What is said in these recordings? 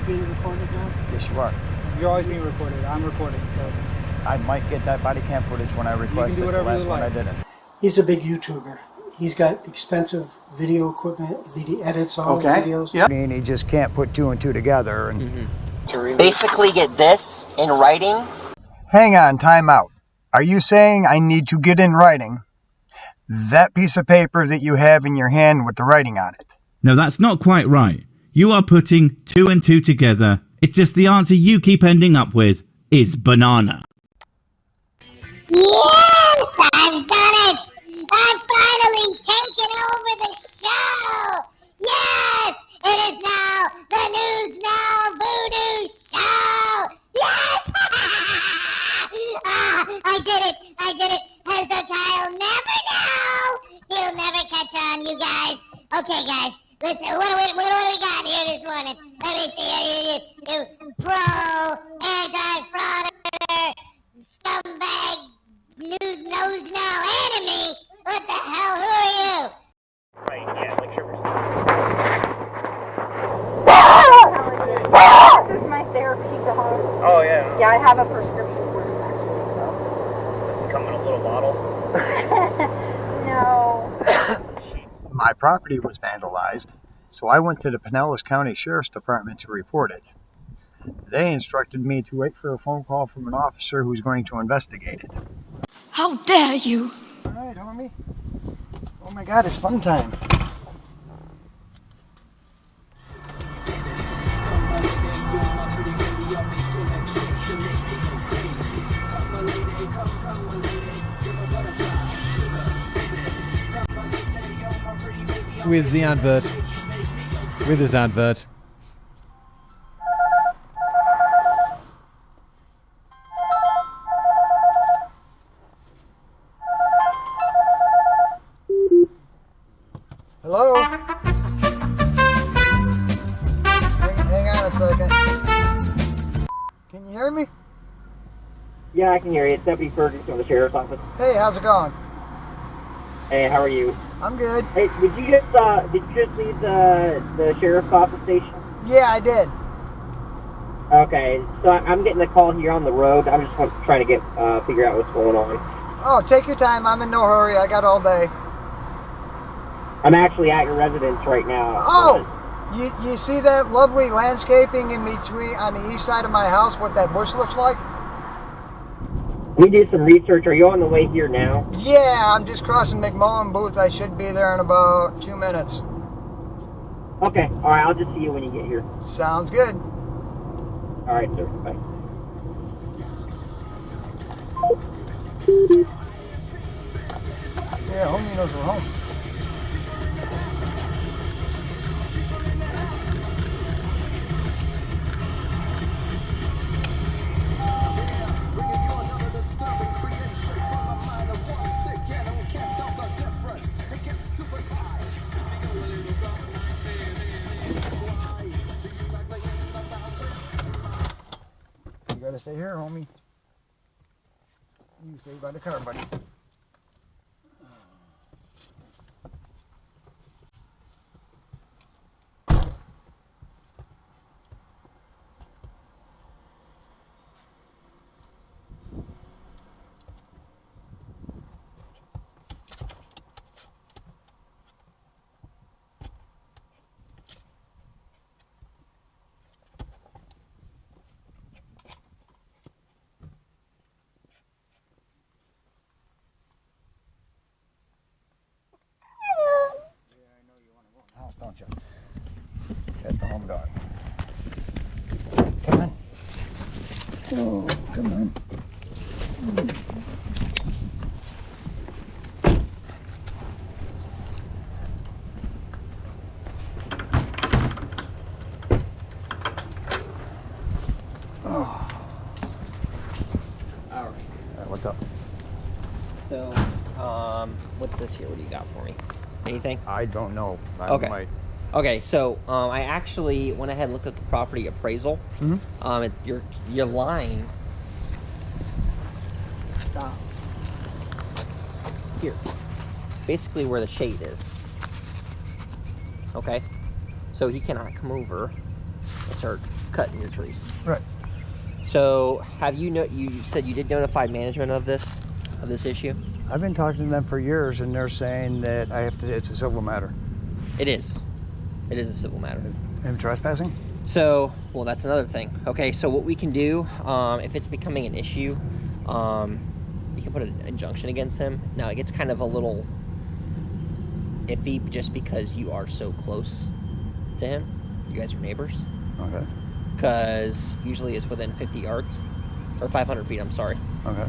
being recorded now? Yes, you are. You're always being recorded. I'm recording, so. I might get that body cam footage when I request it. The last one I didn't. He's a big YouTuber. He's got expensive video equipment. He edits all the videos. Yep. And he just can't put two and two together. And basically get this in writing. hang on, time out. Are you saying I need to get in writing that piece of paper that you have in your hand with the writing on it? No, that's not quite right. You are putting two and two together. It's just the answer you keep ending up with is banana. Yes, I've done it! I've finally taken over the show! Yes! It is now the News Now Voodoo Show! Yes! I did it! Hezekiah will never know! He'll never catch on, you guys. Okay, guys, listen, what do we got here this morning? Let me see. Pro, anti-frauditor, scumbag, knows now enemy. What the hell? Who are you? Right, yeah, like sugars. This is my therapy dog. Oh, yeah. Yeah, I have a prescription for it, actually, so. Does it come in a little bottle? No. My property was vandalized, so I went to the Pinellas County Sheriff's Department to report it. They instructed me to wait for a phone call from an officer who's going to investigate it. How dare you! Alright, homie. Oh my god, it's fun time. With the advert. With his advert. Hello? Hang on a second. Can you hear me? Yeah, I can hear you. It's Deputy Ferguson from the Sheriff's Office. Hey, how's it going? Hey, how are you? I'm good. Hey, did you just leave the Sheriff's Office station? Yeah, I did. Okay, so I'm getting a call here on the road. I'm just trying to figure out what's going on. Oh, take your time. I'm in no hurry. I got all day. I'm actually at your residence right now. Oh, you see that lovely landscaping in between on the east side of my house? What that bush looks like? We did some research. Are you on the way here now? Yeah, I'm just crossing McMullen Booth. I should be there in about 2 minutes. Okay, all right. I'll just see you when you get here. Sounds good. All right, sir. Bye. Yeah, homie knows we're home. You gotta stay here, homie. You stay by the car, buddy. Don't you? That's the home dog. Come on. Oh, come on. Oh. All right. What's up? So, what's this here? What do you got for me? Anything? I don't know. Okay. Okay, so I actually went ahead and looked at the property appraisal. Your line stops here, basically where the shade is. Okay, so he cannot come over and start cutting your trees. Right. So have you said you did notify management of this issue? I've been talking to them for years, and they're saying that it's a civil matter. It is. It is a civil matter. Am trespassing? So, well, that's another thing. Okay, so what we can do, if it's becoming an issue, you can put an injunction against him. Now, it gets kind of a little iffy just because you are so close to him. You guys are neighbors. Okay. Because usually it's within 50 yards, or 500 feet, I'm sorry. Okay.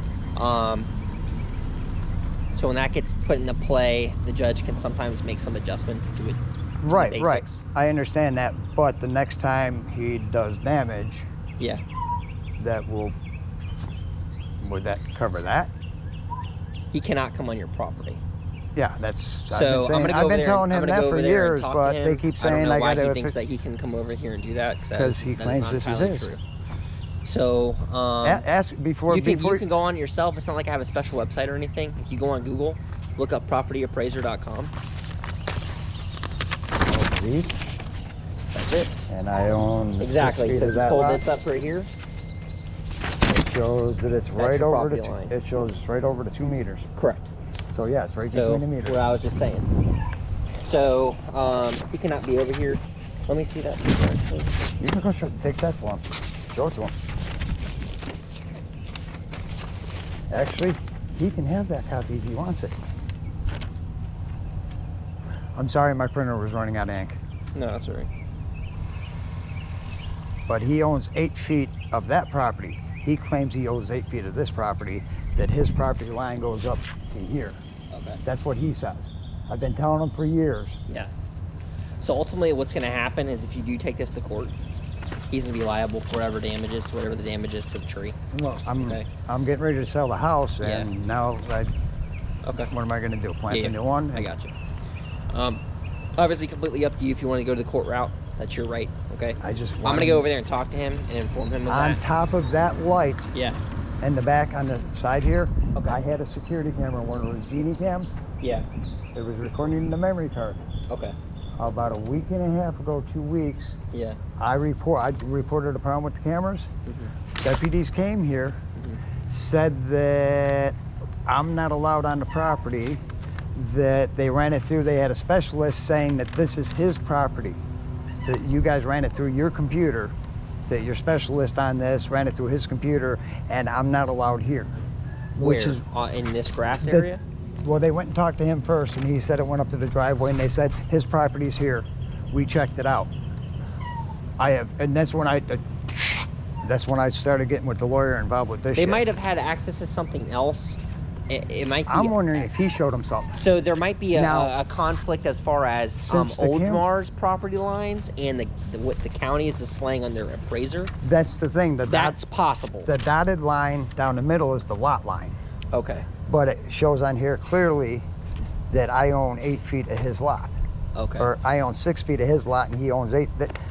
So when that gets put into play, the judge can sometimes make some adjustments to it. Right, right. I understand that, but the next time he does damage, yeah, would that cover that? He cannot come on your property. Yeah, that's. So I've been telling him that for years, but they keep saying I don't know why he thinks that he can come over here and do that because he claims this is his. True. So ask before you can go on yourself. It's not like I have a special website or anything. If you go on Google, look up propertyappraiser.com. These. That's it. And I own exactly. So if you pull this up right here, it shows that it's right over the. It shows it's right over the 2 meters. Correct. So yeah, it's right between the meters. What I was just saying. So he cannot be over here. Let me see that. You can go take that for him. Show it to him. Actually, he can have that copy if he wants it. I'm sorry, my printer was running out of ink. No, that's all right. But he owns 8 feet of that property. He claims he owns 8 feet of this property, that his property line goes up to here. Okay. That's what he says. I've been telling him for years. Yeah. So ultimately what's going to happen is if you do take this to court, he's going to be liable for whatever the damage is to the tree. Well, I'm getting ready to sell the house, and now what am I going to do? Plant a new one? I got you. Obviously, completely up to you if you want to go to the court route. That's your right, okay? I'm going to go over there and talk to him and inform him of that. On top of that light, yeah, and the back on the side here, okay. I had a security camera, one of those genie cams. Yeah. It was recording the memory card. Okay. About a week and a half ago, 2 weeks, yeah, I reported a problem with the cameras. Mm-hmm. Deputies came here, said that I'm not allowed on the property, that they ran it through, they had a specialist saying that this is his property, that you guys ran it through your computer, that your specialist on this ran it through his computer, and I'm not allowed here. Where? Which is in this grass area? Well, they went and talked to him first, and he said it went up to the driveway, and they said his property's here. We checked it out. And that's when I started getting with the lawyer involved with this. They might have had access to something else. It might be. I'm wondering if he showed himself. So there might be a conflict as far as Oldsmar's property lines and what the county is displaying on their appraiser. That's the thing. That's possible. The dotted line down the middle is the lot line. Okay. But it shows on here clearly that I own 8 feet of his lot. Okay. Or I own 6 feet of his lot and he owns 8.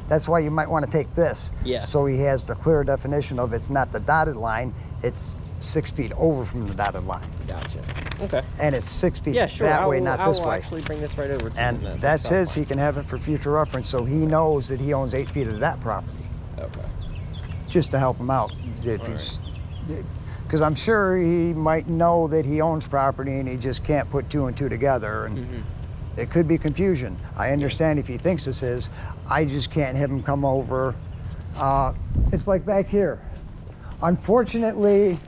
That's why you might want to take this. Yeah. So he has the clear definition of it's not the dotted line, it's 6 feet over from the dotted line. Gotcha. Okay. And it's 6 feet sure. that way, not this way. I will actually bring this right over to and him. that's his. He can have it for future reference, so he knows that he owns 8 feet of that property. Okay. Just to help him out. Because I'm sure he might know that he owns property and he just can't put 2 and 2 together. And it could be confusion. I understand if he thinks this is. I just can't have him come over. It's like back here. Unfortunately,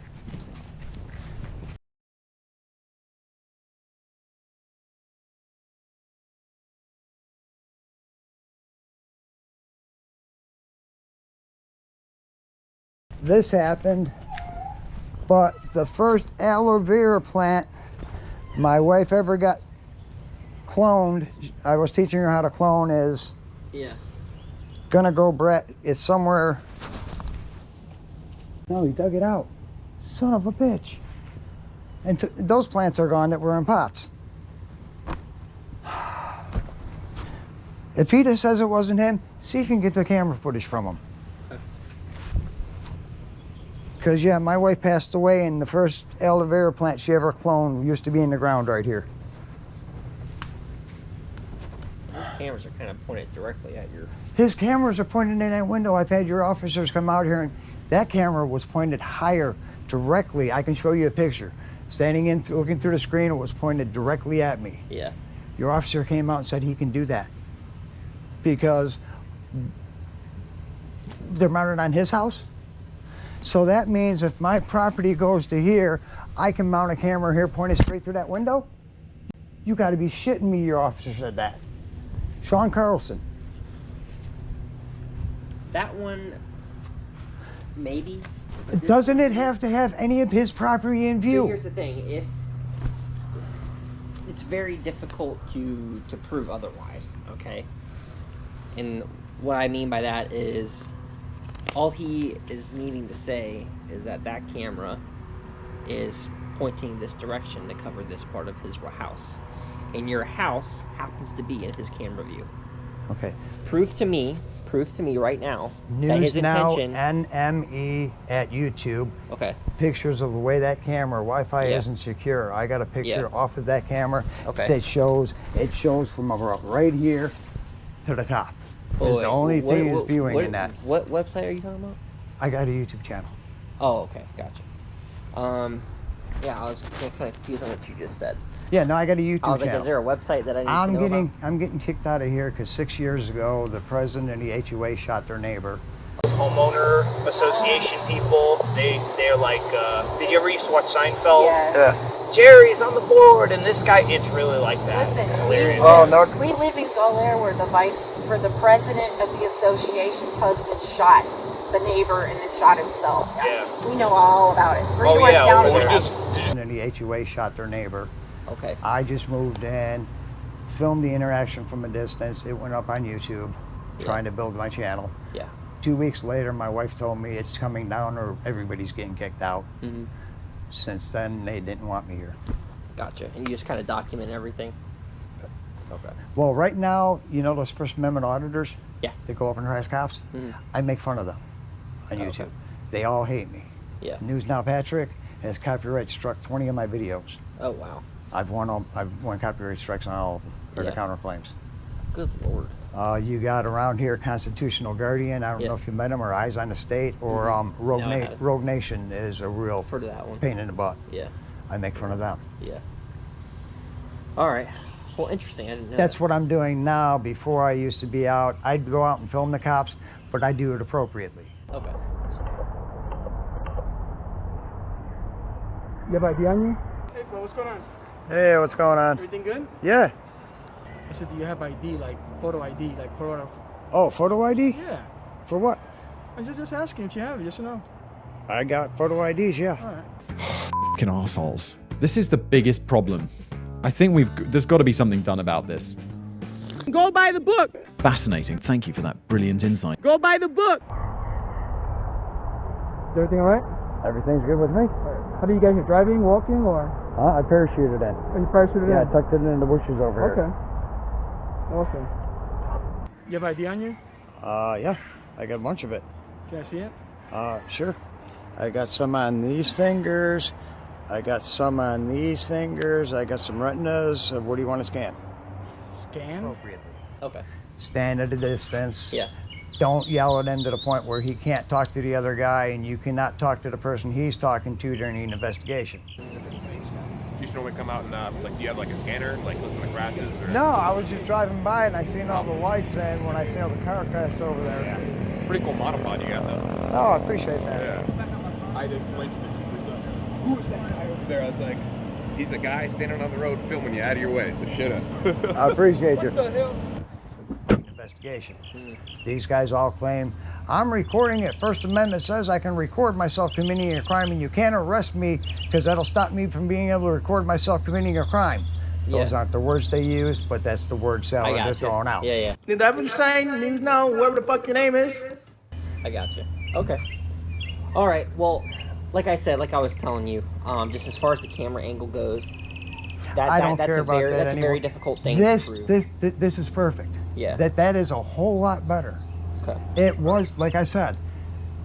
this happened, but the first aloe vera plant my wife ever got cloned, I was teaching her how to clone, is gonna go Brett. It's somewhere. No, he dug it out. Son of a bitch. And those plants are gone that were in pots. If he just says it wasn't him, see if you can get the camera footage from him. Because, yeah, my wife passed away, and the first aloe vera plant she ever cloned used to be in the ground right here. This cameras are kind of pointed directly at your... His cameras are pointed in that window. I've had your officers come out here, and that camera was pointed higher, directly. I can show you a picture. Standing in, looking through the screen, it was pointed directly at me. Yeah. Your officer came out and said he can do that because they're mounted on his house. So that means if my property goes to here, I can mount a camera here pointed straight through that window? You got to be shitting me, your officer said that. Sean Carlson. That one, maybe. Doesn't it have to have any of his property in view? So here's the thing, if it's very difficult to prove otherwise, okay? And what I mean by that is all he is needing to say is that that camera is pointing this direction to cover this part of his house. And your house happens to be in his camera view. Okay. Prove to me right now that his News Now intention... NME at YouTube. Okay. Pictures of the way that camera, Wi-Fi isn't secure. I got a picture off of that camera that shows, it shows from right here to the top. It's the only thing is viewing in that. What website are you talking about? I got a YouTube channel. Oh, okay, gotcha. Yeah, I was kind of confused on what you just said. Yeah, no, I got a YouTube channel. I was like, is there a website that I need to know about? I'm getting kicked out of here because 6 years ago, the president and the HOA shot their neighbor. Homeowner association people, they're like, did you ever used to watch Seinfeld? Yes. Yeah. Jerry's on the board, and this guy, it's really like that. Listen, it's hilarious. We live in Golair where the president of the association's husband shot the neighbor and then shot himself. Yeah. We know all about it. 3 doors down from us. And the HOA shot their neighbor. Okay. I just moved in, filmed the interaction from a distance. It went up on YouTube, trying to build my channel. Yeah. 2 weeks later, my wife told me it's coming down or everybody's getting kicked out. Mm-hmm. Since then, they didn't want me here. Gotcha. And you just kind of document everything? Okay. Well, right now, you know those First Amendment auditors? Yeah. They go up and harass cops? Mm-hmm. I make fun of them on YouTube. Okay. They all hate me. Yeah. News Now Patrick has copyright struck 20 of my videos. Oh, wow. I've won copyright strikes on all of them, or the counterclaims. Good Lord. You got around here Constitutional Guardian. I don't know if you met him, or Eyes on the State, or Rogue Nation is a real pain in the butt. Yeah. I make fun of them. Yeah. All right. Well, interesting. I didn't know. That's what I'm doing now. Before I used to be out, I'd go out and film the cops, but I do it appropriately. Okay. You have ID on you? Hey, bro, what's going on? Hey, what's going on? Everything good? Yeah. I said, do you have ID, like photo ID, like photo? Oh, photo ID? Yeah. For what? I was just asking if you have it, yes or no. I got photo IDs, yeah. All right. Fucking assholes. This is the biggest problem. I think there's got to be something done about this. Go by the book. Fascinating. Thank you for that brilliant insight. Go by the book. Is everything all right? Everything's good with me. How do you guys are driving, walking, or? I parachuted in. Oh, you parachuted in? Yeah, I tucked it in the bushes over here. Okay. Awesome. You have ID on you? Yeah. I got a bunch of it. Can I see it? Sure. I got some on these fingers. I got some on these fingers. I got some retinas. What do you want to scan? Scan? Appropriately. Okay. Stand at a distance. Yeah. Don't yell at him to the point where he can't talk to the other guy and you cannot talk to the person he's talking to during the investigation. Do you normally come out and, do you have like a scanner, like listen to crashes? Or... No, I was just driving by and I seen all the lights and when I saw the car crashed over there. Yeah. Pretty cool monopod you got though. Oh, I appreciate that. Yeah. I'd explain to the troopers, who is that guy over there? I was like, he's the guy standing on the road filming you out of your way, so shut up. I appreciate you. What the hell? Investigation. These guys all claim, I'm recording it. First Amendment says I can record myself committing a crime and you can't arrest me because that'll stop me from being able to record myself committing a crime. Those aren't the words they use, but that's the word salad they're throwing out. Yeah, yeah. Did that what you're saying? News Now, whoever the fuck your name is? I got you. Okay. All right. Well, like I said, like I was telling you, just as far as the camera angle goes, that's a very difficult thing to prove. This is perfect. Yeah. That is a whole lot better. Okay. It was, like I said,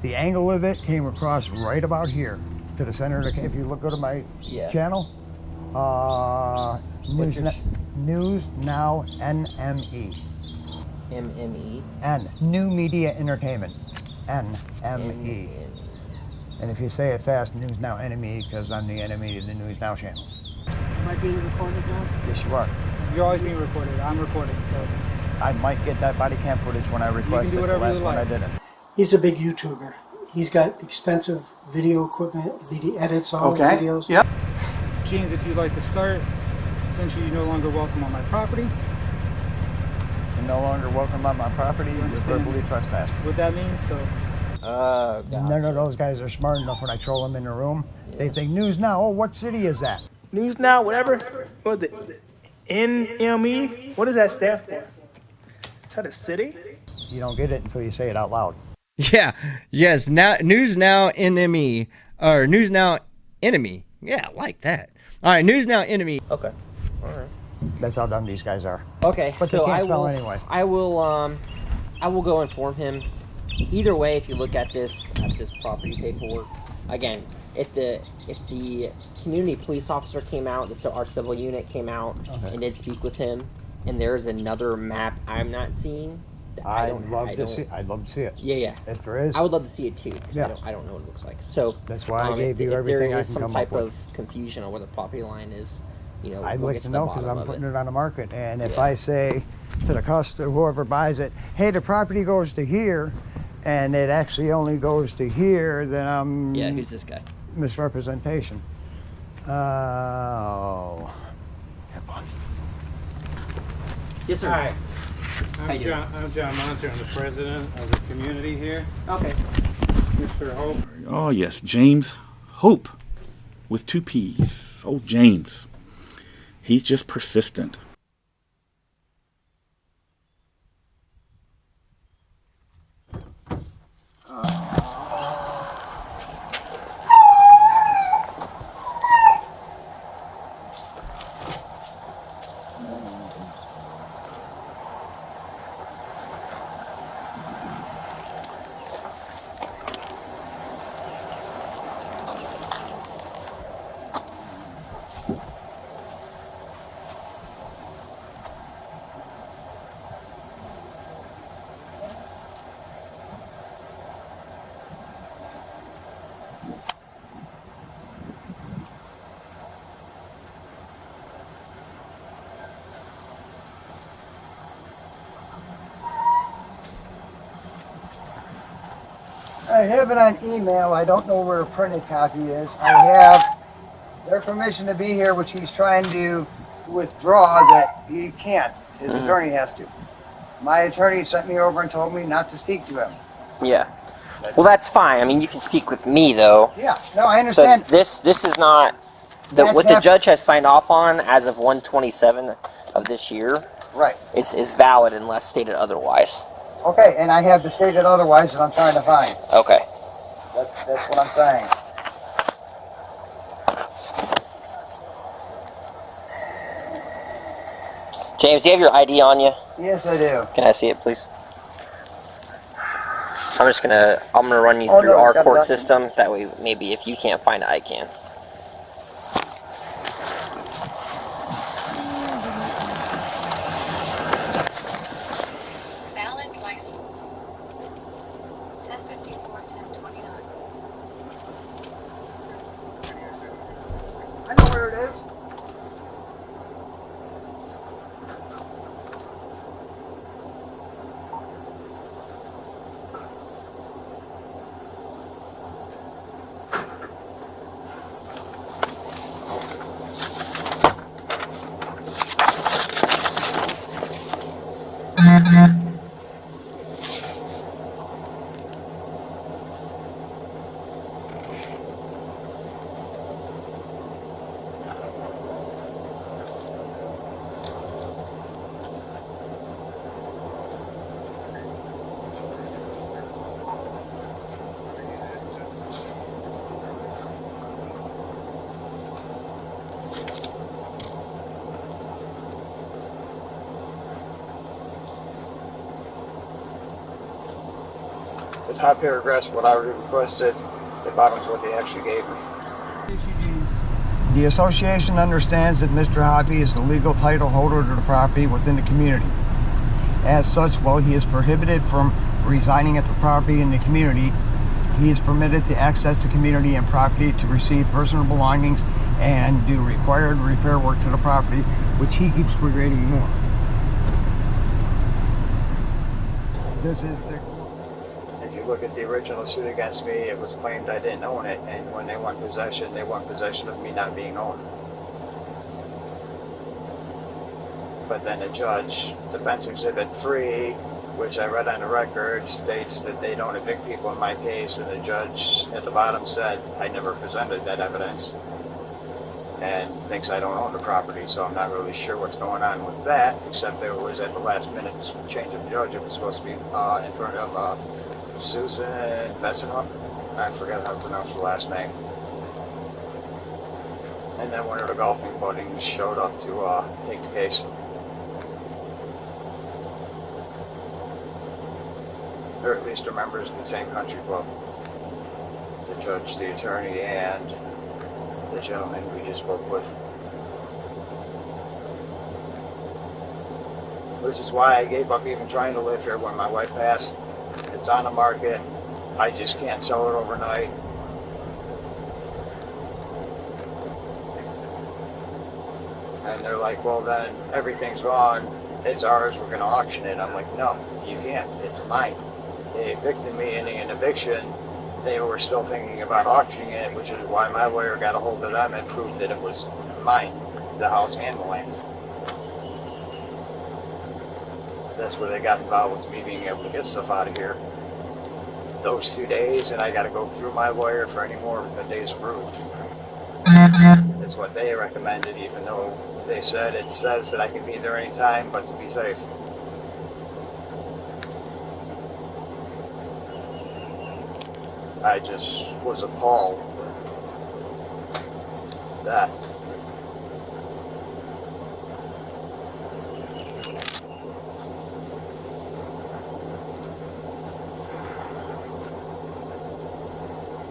the angle of it came across right about here to the center of the, if you go to my channel, News Now NME. MME. N. New Media Entertainment. NME. And if you say it fast, News Now Enemy, because I'm the enemy of the News Now channels. Am I being recorded now? Yes, you are. You're always being recorded. I'm recording, so. I might get that body cam footage when I request it. The last one I didn't. He's a big YouTuber. He's got expensive video equipment. He edits all the videos. Yep. James, if you'd like to start, essentially you're no longer welcome on my property. You're no longer welcome on my property. You're verbally trespassed. What that means, so. None of those guys are smart enough when I troll them in the room. Yeah. They think News Now. Oh, what city is that? News Now, whatever. What is it? NME? What does that stand for? Is that a city? You don't get it until you say it out loud. Yeah. Yes. Now, News Now Enemy, or News Now Enemy. Yeah, I like that. All right, News Now Enemy. Okay. All right. That's how dumb these guys are. Okay. But so they can't spell anyway. I will go inform him. Either way, if you look at this property paperwork, again, if the community police officer came out, our civil unit came out and did speak with him, and there's another map I'm not seeing. I'd love to see it. Yeah. If there is, I would love to see it too, because I don't know what it looks like. So that's why I gave you everything I can come up with. If there is some type of confusion on where the property line is, I'd like to know because I'm putting it on the market. And if I say to the customer, whoever buys it, hey, the property goes to here, and it actually only goes to here, then I'm... Yeah, who's this guy? Misrepresentation. Oh. Have fun. Yes, sir. Hi. I'm John Monter. I'm the president of the community here. Okay. Mr. Hope. Oh, yes. James Hope with 2 P's. Oh, James. He's just persistent. I have it on email. I don't know where a printed copy is. I have their permission to be here, which he's trying to withdraw that he can't. His attorney has to. My attorney sent me over and told me not to speak to him. Yeah. Well, that's fine. I mean, you can speak with me, though. Yeah. No, I understand. So this is not what the judge has signed off on as of 1/27 of this year. Right. Is valid unless stated otherwise. Okay, and I have the stated otherwise that I'm trying to find. Okay. That's what I'm saying. James, do you have your ID on you? Yes, I do. Can I see it, please? I'm gonna run you through our court system. That way, maybe if you can't find it, I can. Valid license. 1054-1029. I know where it is. The top paragraph's what I requested. The bottom's what they actually gave me. The association understands that Mr. Hoppy is the legal title holder to the property within the community. As such, while he is prohibited from residing at the property in the community, he is permitted to access the community and property to receive personal belongings and do required repair work to the property, which he keeps creating more. This is the... If you look at the original suit against me, it was claimed I didn't own it, and when they want possession of me not being owned. But then the judge, Defense Exhibit 3, which I read on the record, states that they don't evict people in my case, and the judge at the bottom said I never presented that evidence and thinks I don't own the property, so I'm not really sure what's going on with that, except there was at the last minute change of judge. It was supposed to be in front of Susan Messinhoff. I forget how to pronounce the last name. And then one of the golfing buddies showed up to take the case. Or at least are members of the same country club. The judge, the attorney, and the gentleman we just spoke with. Which is why I gave up even trying to live here when my wife passed. It's on the market. I just can't sell it overnight. And they're like, well then, everything's gone. It's ours, we're gonna auction it. I'm like, no, you can't, it's mine. They evicted me in an eviction. They were still thinking about auctioning it, which is why my lawyer got a hold of them and proved that it was mine, the house and the land. That's where they got involved with me being able to get stuff out of here. Those 2 days, and I got to go through my lawyer for any more days approved. That's what they recommended, even though they said it says that I can be there anytime, but to be safe. I just was appalled that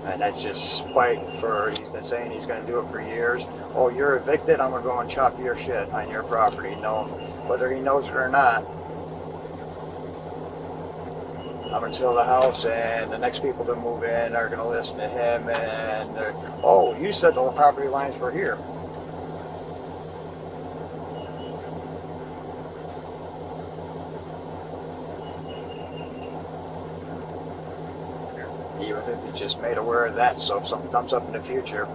and that's just spite for, he's been saying he's going to do it for years. Oh, you're evicted, I'm going to go and chop your shit on your property. No, whether he knows it or not, I'm going to sell the house, and the next people to move in are going to listen to him, and oh, you said the property lines were here. Even if he just made aware of that, so if something comes up in the future,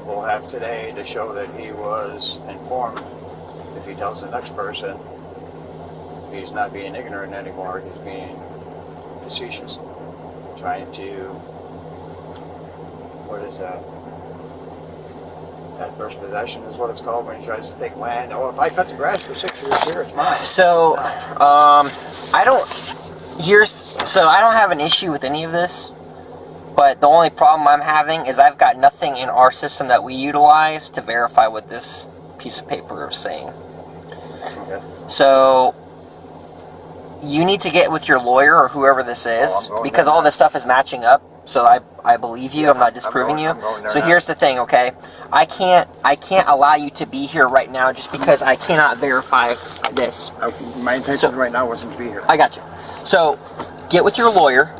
we'll have today to show that he was informed. If he tells the next person, he's not being ignorant anymore, he's being facetious, trying to, what is that? Adverse possession is what it's called when he tries to take land. Oh, if I cut the grass for 6 years here, it's mine. So, I don't have an issue with any of this, but the only problem I'm having is I've got nothing in our system that we utilize to verify what this piece of paper is saying. Okay. So, you need to get with your lawyer or whoever this is, because all this stuff is matching up. So I believe you. I'm not disproving you. So here's the thing, okay? I can't allow you to be here right now just because I cannot verify this. My intention right now wasn't to be here. I got you. So get with your lawyer.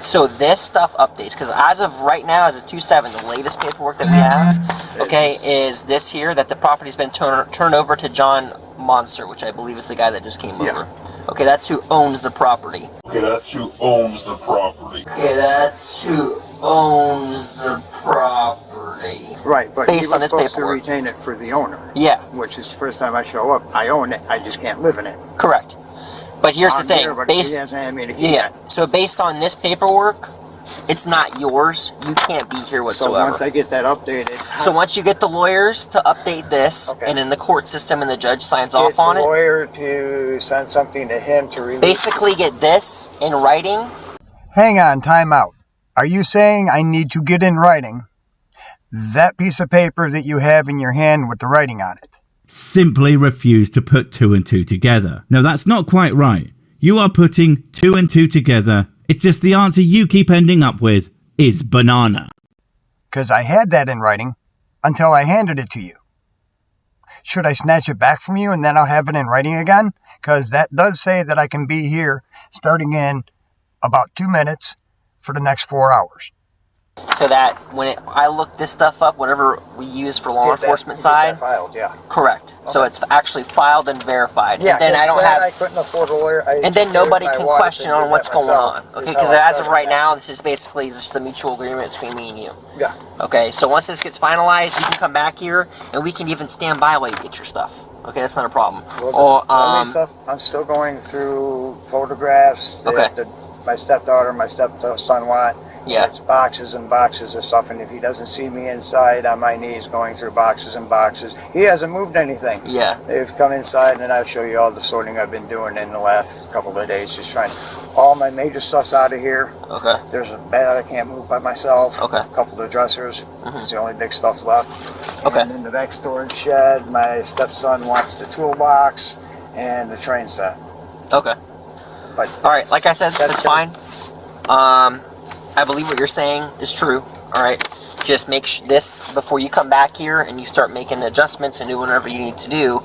So this stuff updates, because as of right now, as of 2/7, the latest paperwork that we have, okay, is this here, that the property's been turned over to John Monster, which I believe is the guy that just came over. Okay, that's who owns the property. Okay, that's who owns the property. Okay, that's who owns the property. Right, but based on this supposed paperwork to retain it for the owner. Yeah. Which is the first time I show up. I own it, I just can't live in it. Correct. But here's the thing. Here, but he hasn't had me to keep it. So based on this paperwork, it's not yours. You can't be here whatsoever. So once I get that updated... So once you get the lawyers to update this, and in the court system and the judge signs off on it... Get the lawyer to send something to him to release... Basically get this in writing. Hang on, time out. Are you saying I need to get in writing that piece of paper that you have in your hand with the writing on it? Simply refuse to put 2 and 2 together. No, that's not quite right. You are putting 2 and 2 together. It's just the answer you keep ending up with is banana. Because I had that in writing until I handed it to you. Should I snatch it back from you and then I'll have it in writing again? because that does say that I can be here starting in about 2 minutes for the next 4 hours. So that when I look this stuff up, whatever we use for law enforcement side, filed, yeah. correct. Okay. So it's actually filed and verified. Yeah, and then I don't have. I couldn't afford a lawyer. And then nobody can question on what's going on. Okay, because as of right now, this is basically just a mutual agreement between me and you. Yeah. Okay, so once this gets finalized, you can come back here, and we can even stand by while you get your stuff. Okay, that's not a problem. Well, stuff, I'm still going through photographs. Okay. My stepdaughter, my stepson want. Yeah. It's boxes and boxes of stuff, and if he doesn't see me inside on my knees going through boxes and boxes, he hasn't moved anything. Yeah. They've come inside, and I'll show you all the sorting I've been doing in the last couple of days, just trying. All my major stuff's out of here. Okay. There's a bed I can't move by myself. Okay. A couple of dressers. It's the only big stuff left. Okay. And in the back storage shed, my stepson wants the toolbox and the train set. Okay. But all right, like I said, that's fine. I believe what you're saying is true. All right, just make this before you come back here and you start making adjustments and do whatever you need to do.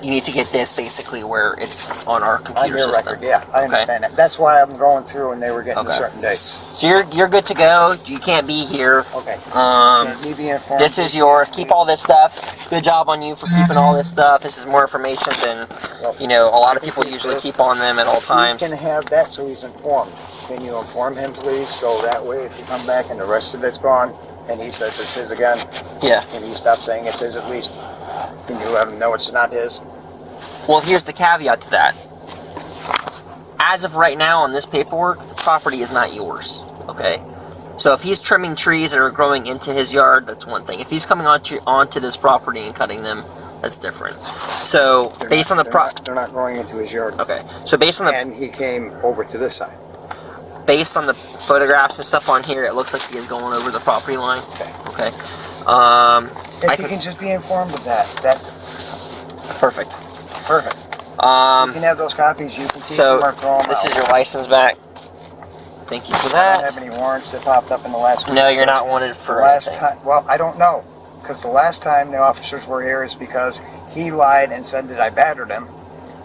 You need to get this basically where it's on our computer system. Record, yeah, I understand that. That's why I'm going through and they were getting certain dates. So you're good to go. You can't be here. Okay. Me be informed. This is yours. Keep all this stuff. Good job on you for keeping all this stuff. This is more information than a lot of people usually keep on them at all times. You can have that so he's informed. Can you inform him, please? So that way, if you come back and the rest of it's gone, and he says it's his again, yeah, and he stops saying it's his at least, can you let him know it's not his? Well, here's the caveat to that. As of right now on this paperwork, the property is not yours, okay? So if he's trimming trees that are growing into his yard, that's one thing. If he's coming onto this property and cutting them, that's different. So based on the they're not growing into his yard. Okay. So based on the and he came over to this side. Based on the photographs and stuff on here, it looks like he is going over the property line. Okay. If you can just be informed of that. Perfect. Perfect. You can have those copies. You can keep them or throw them this out. is your license back. Thank you for that. I don't have any warrants that popped up in the last week. No, you're not wanted for the last anything. time. Well, I don't know, because the last time the officers were here is because he lied and said that I battered him.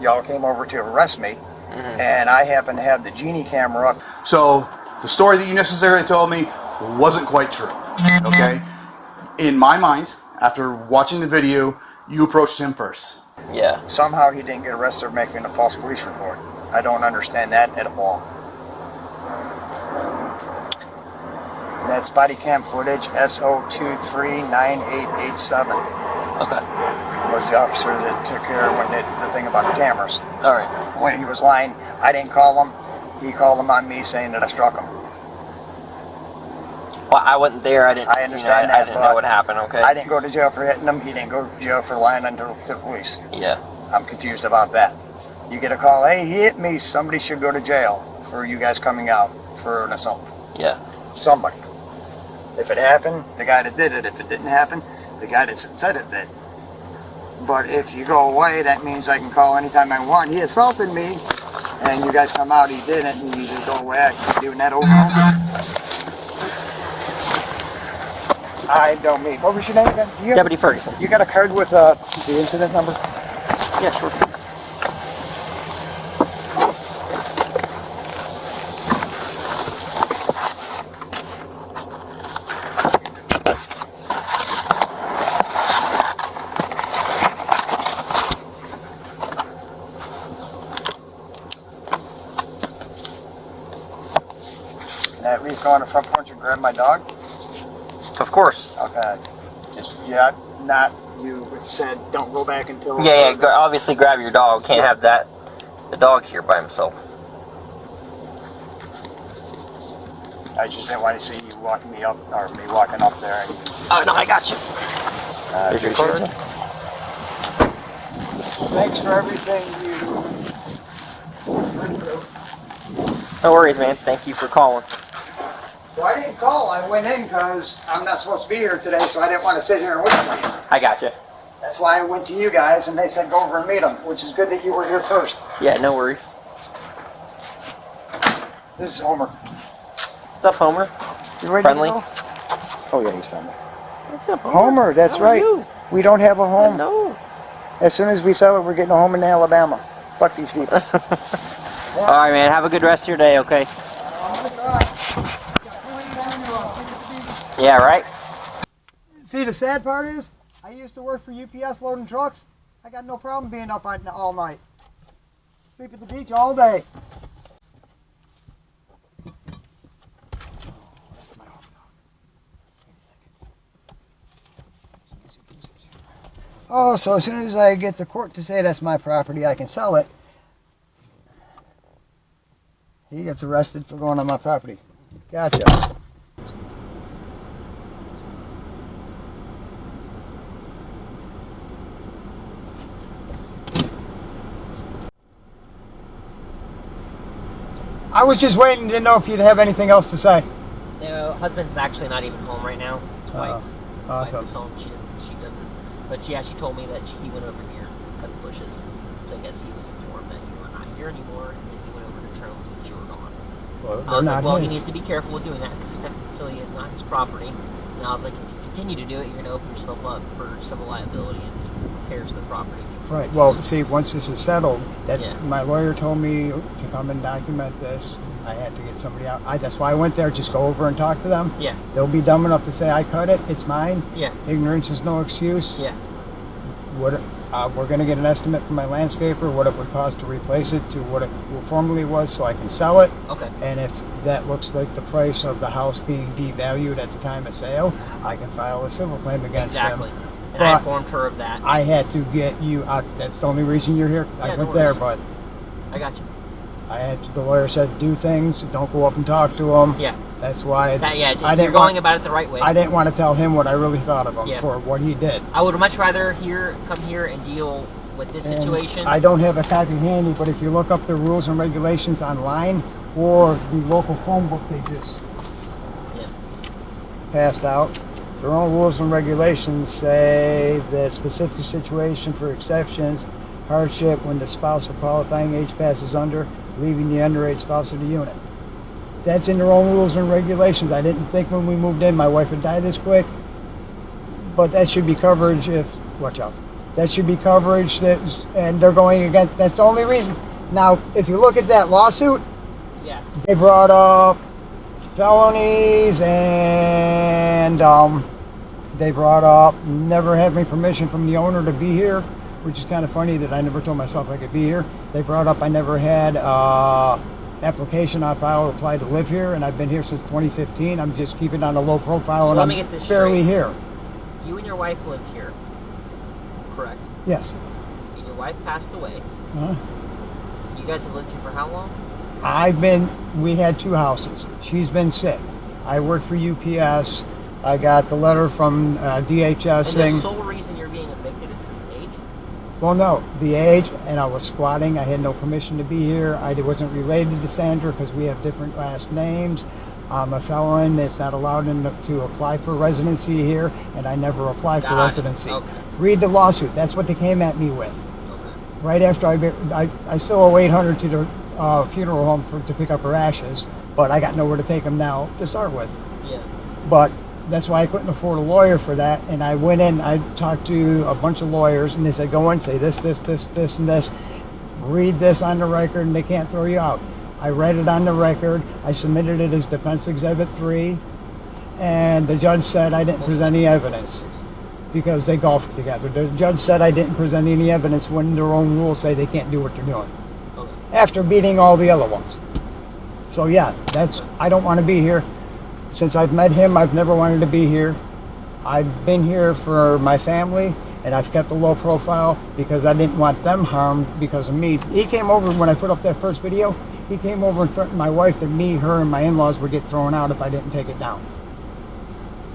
Y'all came over to arrest me, and I happen to have the Genie camera up. So the story that you necessarily told me wasn't quite true. Okay, in my mind, after watching the video, you approached him first. Yeah. Somehow he didn't get arrested for making a false police report. I don't understand that at all. That's body cam footage, SO239887. Okay. Was the officer that took care of the thing about the cameras. All right. When he was lying, I didn't call him. He called him on me saying that I struck him. Well, I wasn't there. I understand that. I didn't know what happened. Okay. I didn't go to jail for hitting him. He didn't go to jail for lying to the police. Yeah. I'm confused about that. You get a call, hey, he hit me. Somebody should go to jail for you guys coming out for an assault. Yeah. Somebody. If it happened, the guy that did it. If it didn't happen, the guy that said it did. But if you go away, that means I can call anytime I want. He assaulted me, and you guys come out, he didn't, and you just go away. I keep doing that over and over. I don't mean. What was your name again? Deputy Ferguson. You got a card with the incident number? Yeah, sure. Can I at least go on the front porch and grab my dog? Of course. Okay. Not you said don't go back until... Yeah, obviously grab your dog. Can't have the dog here by himself. I just didn't want to see you walking me up, or me walking up there. And, oh, no, I got you. Here's your card. Thanks for everything you... No worries, man. Thank you for calling. Well, I didn't call. I went in because I'm not supposed to be here today, so I didn't want to sit here and wait for you. I got you. That's why I went to you guys, and they said go over and meet them, which is good that you were here first. Yeah, no worries. This is Homer. What's up, Homer? You ready Friendly? to go? Oh, yeah, he's friendly. What's up, Homer? Homer, that's right. We don't have a home. No. As soon as we sell it, we're getting home in Alabama. Fuck these people. All right, man. Have a good rest of your day, okay? Yeah, right? See, the sad part is, I used to work for UPS loading trucks. I got no problem being up all night. Sleep at the beach all day. Oh, so as soon as I get the court to say that's my property, I can sell it. He gets arrested for going on my property. Gotcha. I was just waiting to know if you'd have anything else to say. No, husband's actually not even home right now. His wife. Awesome. Wife is home. She doesn't. But yeah, she told me that he went over here, cut the bushes. So I guess he was informed that you were not here anymore, and then he went over to Tromes and you were gone. Well, I was like, well, he needs to be careful with doing that because his technical facility is not his property. And I was like, if you continue to do it, you're going to open yourself up for civil liability and repairs to the property. Right. Well, see, once this is settled, my lawyer told me to come and document this. I had to get somebody out. That's why I went there. Just go over and talk to them. Yeah. They'll be dumb enough to say I cut it. It's mine. Yeah. Ignorance is no excuse. Yeah. What we're going to get an estimate from my landscaper what it would cost to replace it to what it formerly was, so I can sell it. Okay. And if that looks like the price of the house being devalued at the time of sale, I can file a civil claim against them. Exactly. And I informed her of that. I had to get you out. That's the only reason you're here. I went there, but I got you. I had to, the lawyer said do things. Don't go up and talk to him. Yeah. That's why. You're going about it the right way. I didn't want to tell him what I really thought of him for what he did. I would much rather come here and deal with this situation. I don't have a copy handy, but if you look up the rules and regulations online or the local phone book they just passed out, their own rules and regulations say that specific situation for exceptions, hardship when the spouse of qualifying age passes under, leaving the underage spouse of the unit. That's in their own rules and regulations. I didn't think when we moved in my wife would die this quick, but that should be coverage watch out. That should be coverage and they're going against, that's the only reason. Now, if you look at that lawsuit, they brought up felonies and they brought up never having permission from the owner to be here, which is kind of funny that I never told myself I could be here. They brought up I never had application on file to apply to live here, and I've been here since 2015. I'm just keeping on a low profile, and I'm barely here. You and your wife live here, correct? Yes. And your wife passed away. You guys have lived here for how long? We had two houses. She's been sick. I work for UPS. I got the letter from DHS saying... And the sole reason you're being evicted is because of the age? Well, no, the age, and I was squatting. I had no permission to be here. I wasn't related to Sandra because we have different last names. I'm a felon that's not allowed to apply for residency here, and I never applied for residency. Okay. Read the lawsuit. That's what they came at me with. Okay. Right after I still owe $800 to the funeral home to pick up her ashes, but I got nowhere to take them now to start with. Yeah. But that's why I couldn't afford a lawyer for that, and I went in, I talked to a bunch of lawyers, and they said, go in, say this, this, this, this, and this. Read this on the record, and they can't throw you out. I read it on the record. I submitted it as Defense Exhibit 3, and the judge said I didn't present any evidence because they golfed together. The judge said I didn't present any evidence when their own rules say they can't do what they're doing. Okay. After beating all the other ones. So yeah, I don't want to be here. Since I've met him, I've never wanted to be here. I've been here for my family, and I've kept a low profile because I didn't want them harmed because of me. He came over when I put up that first video. He came over and threatened my wife that me, her, and my in-laws would get thrown out if I didn't take it down.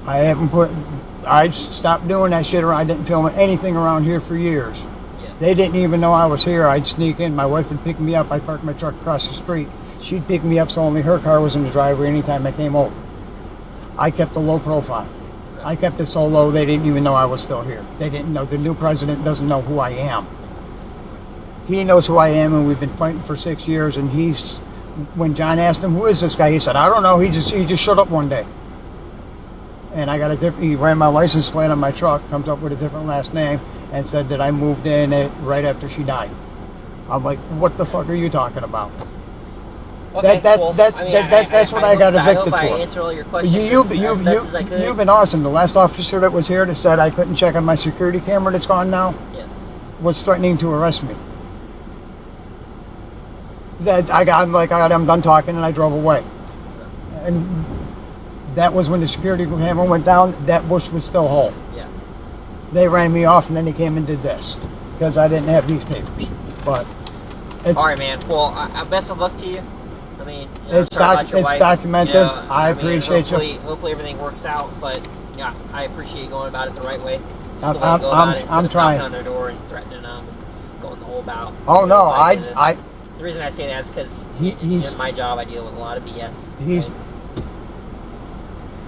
I stopped doing that shit, or I didn't film anything around here for years. Yeah. They didn't even know I was here. I'd sneak in. My wife would pick me up. I'd park my truck across the street. She'd pick me up so only her car was in the driveway anytime I came over. I kept a low profile. I kept it so low they didn't even know I was still here. They didn't know. The new president doesn't know who I am. He knows who I am, and we've been fighting for 6 years, and when John asked him, who is this guy? He said, I don't know. He just showed up one day. And I got he ran my license plate on my truck, comes up with a different last name, and said that I moved in right after she died. I'm like, what the fuck are you talking about? Okay, that's what I got evicted for. I hope I answered all your questions You've as best as I could. been awesome. The last officer that was here that said I couldn't check on my security camera that's gone now was threatening to arrest me. I'm done talking, and I drove away. And that was when the security camera went down. That bush was still whole. Yeah. They ran me off, and then he came and did this because I didn't have these papers. But it's all right, man. Well, best of luck to you. I mean, it's documented. I appreciate you. Hopefully everything works out. But yeah, I appreciate you going about it the right way. I'm trying. Knocking on their door and threatening them, going the whole bout. Oh no, The reason I say that is because in my job I deal with a lot of BS.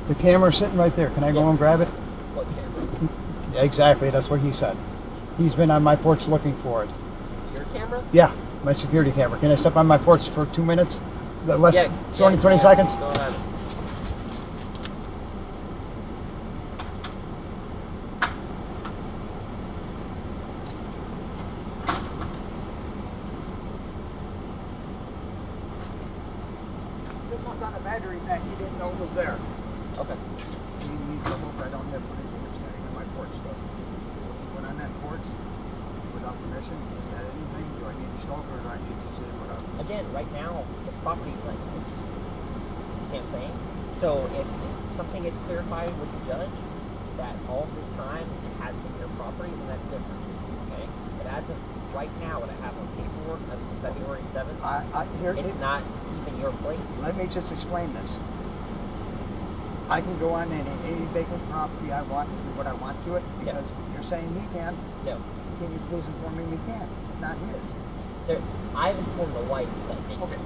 The camera's sitting right there. Can I go and grab it? What camera? Exactly. That's what he said. He's been on my porch looking for it. Your camera? Yeah, my security camera. Can I step on my porch for 2 minutes? Less, 20 seconds? Go ahead. This one's on the battery pack. He didn't know it was there. Okay. He needs to hope I don't have anything standing on my porch. When I'm at porch, without permission, is that anything? Do I need to show up or do I need to say whatever? Again, right now, the property's not yours. You see what I'm saying? So if something gets clarified with the judge that all this time it has been your property, then that's different. Okay? But as of right now, what I have on paperwork, that's February 7th, it's not even your place. Let me just explain this. I can go on any vacant property I want and do what I want to it because you're saying he can. No. Can you please inform me we can't? It's not his. I've informed the wife that they can.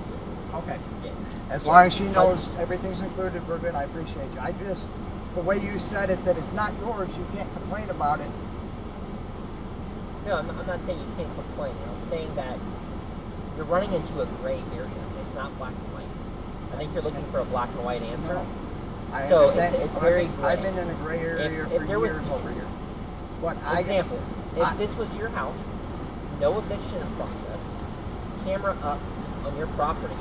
Okay. Yeah. As long as she knows everything's included, we're good. I appreciate you. I just, the way you said it, that it's not yours, you can't complain about it. No, I'm not saying you can't complain. I'm saying that you're running into a gray area. It's not black and white. I think you're looking for a black and white answer. No. I so understand. it's very gray. I've been in a gray area for years over here. But example, if this was your house, no eviction process, camera up on your property.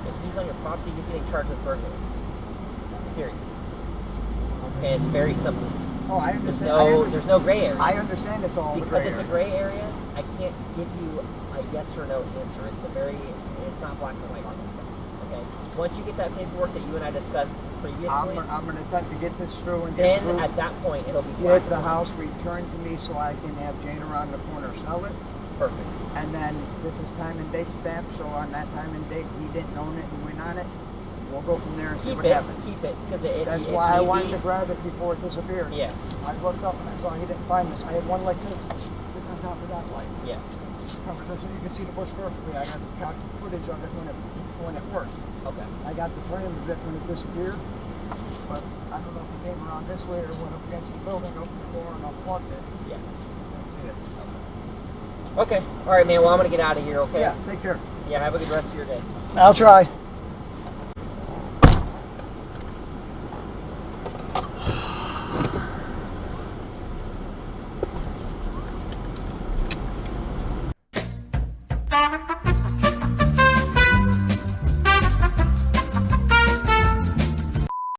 If he's on your property, he's getting charged with burglary. Period. Okay, it's very simple. Oh, I understand. There's no gray area. I understand it's all because it's a gray area. I can't give you a yes or no answer. It's not black and white on this side. Okay. Once you get that paperwork that you and I discussed previously, I'm going to attempt to get this through and then at that point it'll be get the house returned to me so I can have Jane around the corner sell it. Perfect. And then this is time and date stamp, so on that time and date he didn't own it and went on it. We'll go from there and see what happens. Keep it, because that's why I wanted to grab it before it disappeared. Yeah. I looked up and I saw he didn't find this. I had one like this sitting on top of that light. Yeah. Cover this, and you can see the bush perfectly. I got footage of it when it worked. Okay. I got the frame of it when it disappeared, but I don't know if it came around this way or went up against the building, opened the door, and unplugged it. Yeah. That's it. Okay. All right, man. Well, I'm gonna get out of here. Okay. Yeah. Take care. Yeah. Have a good rest of your day. I'll try.